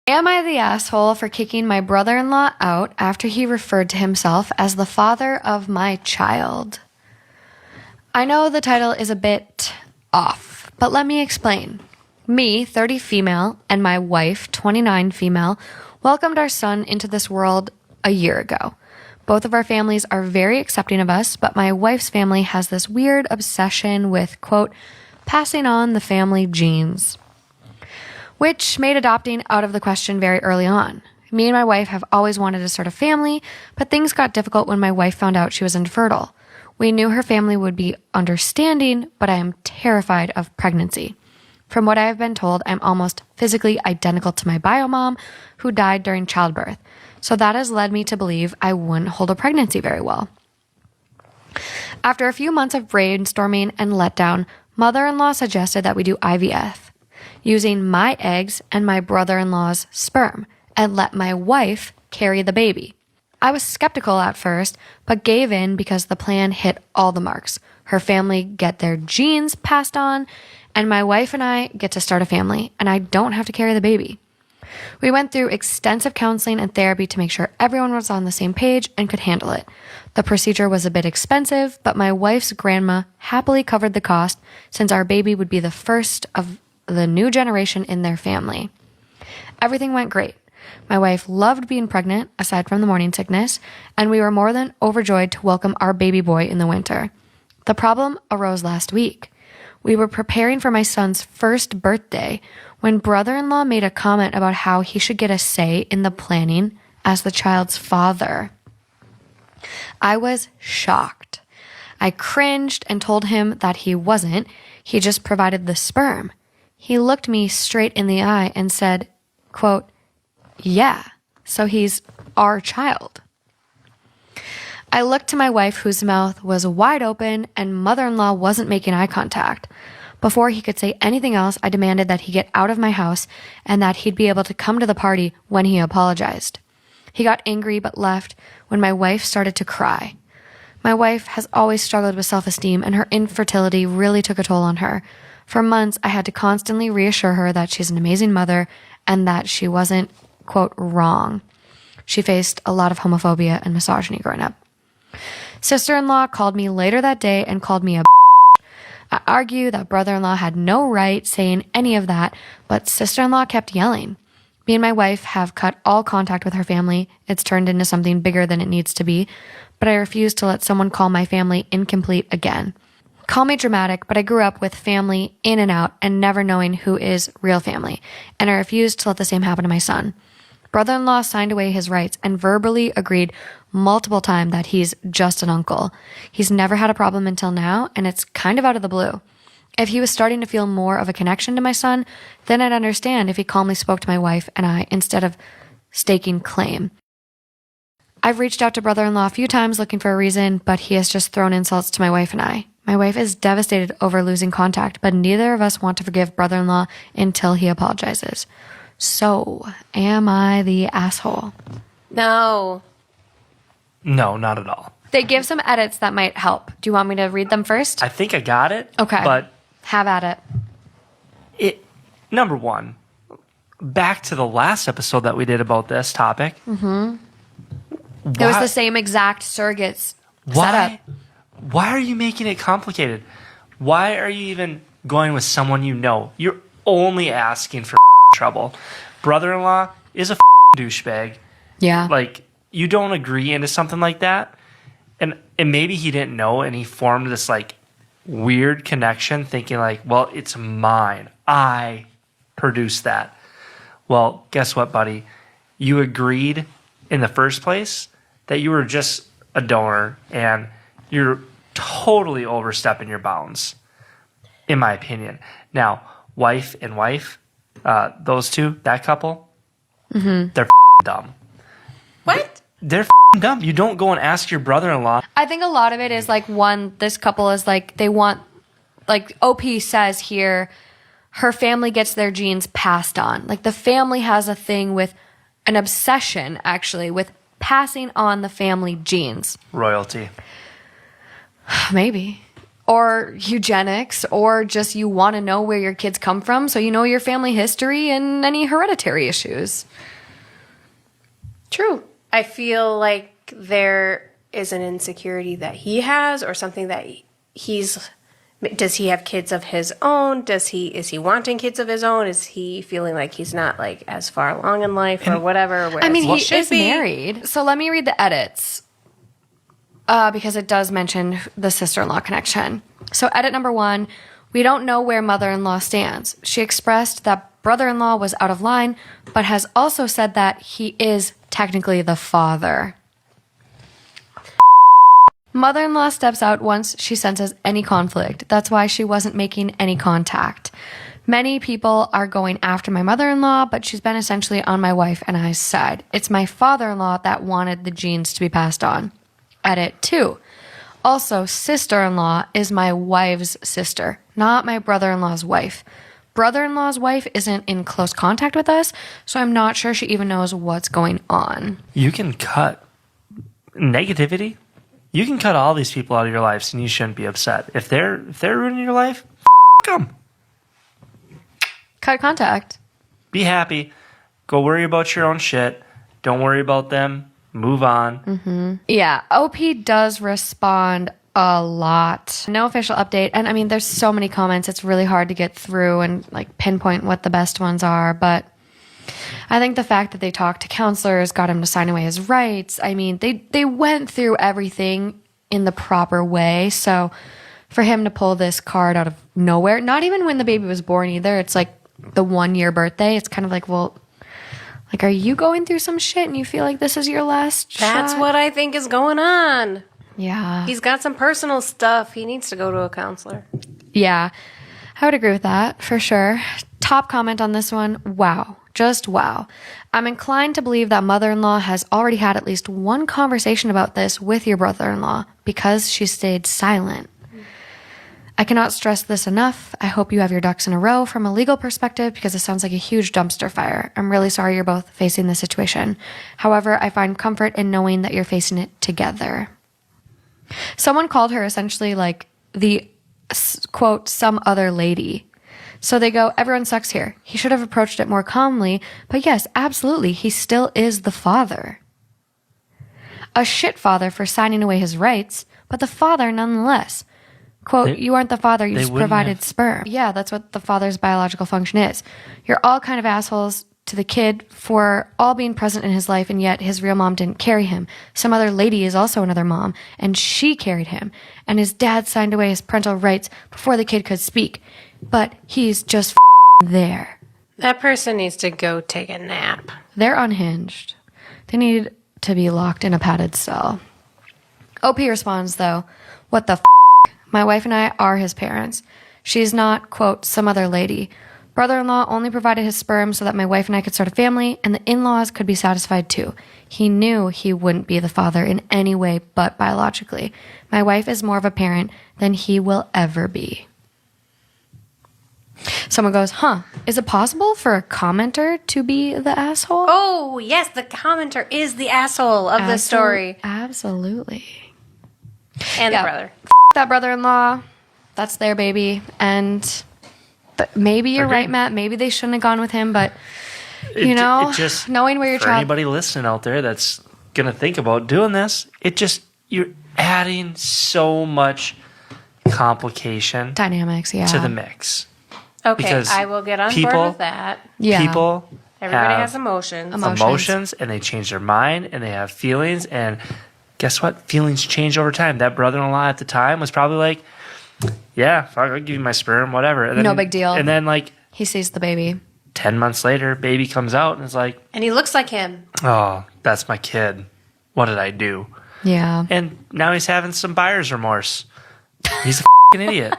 Am I the asshole for kicking my brother-in-law out after he referred to himself as the father of my child? I know the title is a bit off, but let me explain. Me, 30 female, and my wife, 29 female, welcomed our son into this world a year ago. Both of our families are very accepting of us, but my wife's family has this weird obsession with, quote, passing on the family genes, which made adopting out of the question very early on. Me and my wife have always wanted to start a family, but things got difficult when my wife found out she was infertile. We knew her family would be understanding, but I am terrified of pregnancy. From what I have been told, I'm almost physically identical to my bio mom, who died during childbirth. So that has led me to believe I wouldn't hold a pregnancy very well. After a few months of brainstorming and letdown, mother-in-law suggested that we do IVF, using my eggs and my brother-in-law's sperm, and let my wife carry the baby. I was skeptical at first, but gave in because the plan hit all the marks. Her family get their genes passed on, and my wife and I get to start a family, and I don't have to carry the baby. We went through extensive counseling and therapy to make sure everyone was on the same page and could handle it. The procedure was a bit expensive, but my wife's grandma happily covered the cost since our baby would be the first of the new generation in their family. Everything went great. My wife loved being pregnant, aside from the morning sickness, and we were more than overjoyed to welcome our baby boy in the winter. The problem arose last week. We were preparing for my son's first birthday when brother-in-law made a comment about how he should get a say in the planning as the child's father. I was shocked. I cringed and told him that he wasn't. He just provided the sperm. He looked me straight in the eye and said, quote, yeah, so he's our child. I looked to my wife, whose mouth was wide open, and mother-in-law wasn't making eye contact. Before he could say anything else, I demanded that he get out of my house and that he'd be able to come to the party when he apologized. He got angry but left when my wife started to cry. My wife has always struggled with self-esteem, and her infertility really took a toll on her. For months, I had to constantly reassure her that she's an amazing mother and that she wasn't, quote, wrong. She faced a lot of homophobia and misogyny growing up. Sister-in-law called me later that day and called me a I argue that brother-in-law had no right saying any of that, but sister-in-law kept yelling. Me and my wife have cut all contact with her family. It's turned into something bigger than it needs to be, but I refuse to let someone call my family incomplete again. Call me dramatic, but I grew up with family in and out and never knowing who is real family, and I refuse to let the same happen to my son. Brother-in-law signed away his rights and verbally agreed multiple times that he's just an uncle. He's never had a problem until now, and it's kind of out of the blue. If he was starting to feel more of a connection to my son, then I'd understand if he calmly spoke to my wife and I instead of staking claim. I've reached out to brother-in-law a few times looking for a reason, but he has just thrown insults to my wife and I. My wife is devastated over losing contact, but neither of us want to forgive brother-in-law until he apologizes. So, am I the asshole? No. No, not at all. They give some edits that might help. Do you want me to read them first? I think I got it. Okay. But have at it. Number one, back to the last episode that we did about this topic. Mm-hmm. It was the same exact surrogates setup. Why are you making it complicated? Why are you even going with someone you know? You're only asking for trouble. Brother-in-law is a douchebag. Yeah. Like, you don't agree into something like that. And maybe he didn't know, and he formed this, like, weird connection thinking, like, well, it's mine. I produced that. Well, guess what, buddy? You agreed in the first place that you were just a donor, and you're totally overstepping your bounds, in my opinion. Now, wife and wife, those two, that couple, they're dumb. What? They're dumb. You don't go and ask your brother-in-law. I think a lot of it is like, one, this couple is like, they want, like OP says here, her family gets their genes passed on. Like, the family has a thing with an obsession, actually, with passing on the family genes. Royalty. Maybe. or eugenics, or just you want to know where your kids come from so you know your family history and any hereditary issues. True. I feel like there is an insecurity that he has, or something that does he have kids of his own? Is he wanting kids of his own? Is he feeling like he's not like as far along in life or whatever? I mean, he should is married. So let me read the edits. Because it does mention the sister-in-law connection. So edit number 1, we don't know where mother-in-law stands. She expressed that brother-in-law was out of line, but has also said that he is technically the father. Mother-in-law steps out once she senses any conflict. That's why she wasn't making any contact. Many people are going after my mother-in-law, but she's been essentially on my wife and I's side. It's my father-in-law that wanted the genes to be passed on. Edit 2. Also, sister-in-law is my wife's sister, not my brother-in-law's wife. Brother-in-law's wife isn't in close contact with us, so I'm not sure she even knows what's going on. You can cut negativity. You can cut all these people out of your lives, and you shouldn't be upset. If they're ruining your life, them. Cut contact. Be happy. Go worry about your own shit. Don't worry about them. Move on. Yeah, OP does respond a lot. No official update. And I mean, there's so many comments. It's really hard to get through and like pinpoint what the best ones are. But I think the fact that they talked to counselors, got him to sign away his rights. I mean, they went through everything in the proper way. So for him to pull this card out of nowhere, not even when the baby was born either. It's like the 1-year birthday. It's kind of like, well, like, are you going through some shit and you feel like this is your last That's shot? what I think is going on. Yeah. He's got some personal stuff. He needs to go to a counselor. Yeah. I would agree with that, for sure. Top comment on this one. Wow. Just wow. I'm inclined to believe that mother-in-law has already had at least one conversation about this with your brother-in-law because she stayed silent. I cannot stress this enough. I hope you have your ducks in a row from a legal perspective because it sounds like a huge dumpster fire. I'm really sorry you're both facing this situation. However, I find comfort in knowing that you're facing it together. Someone called her essentially like the, quote, some other lady. So they go, everyone sucks here. He should have approached it more calmly, but yes, absolutely, he still is the father. A shit father for signing away his rights, but the father nonetheless. Quote, you aren't the father, you just provided sperm. Yeah, that's what the father's biological function is. You're all kind of assholes to the kid for all being present in his life, and yet his real mom didn't carry him. Some other lady is also another mom, and she carried him. And his dad signed away his parental rights before the kid could speak. But he's just there. That person needs to go take a nap. They're unhinged. They need to be locked in a padded cell. OP responds, though, what the My wife and I are his parents. She's not, quote, some other lady. Brother-in-law only provided his sperm so that my wife and I could start a family, and the in-laws could be satisfied too. He knew he wouldn't be the father in any way but biologically. My wife is more of a parent than he will ever be. Someone goes, is it possible for a commenter to be the asshole? Oh, yes, the commenter is the asshole of the story. Absolutely. And the brother. That brother-in-law, that's their baby. And maybe you're right, Matt. Maybe they shouldn't have gone with him, but just knowing where your for child. Anybody listening out there that's gonna think about doing this, you're adding so much complication Dynamics, yeah. to the mix. Okay, Because I will get on board with that. Yeah. People Everybody have has emotions. emotions, and they change their mind, and they have feelings, and guess what? Feelings change over time. That brother-in-law at the time was probably like, yeah, fuck, I'll give you my sperm, whatever. And then, No big deal. And then like He sees the baby. 10 months later, baby comes out, and it's like, And he looks like him. oh, that's my kid. What did I do? Yeah. And now he's having some buyer's remorse. He's a idiot.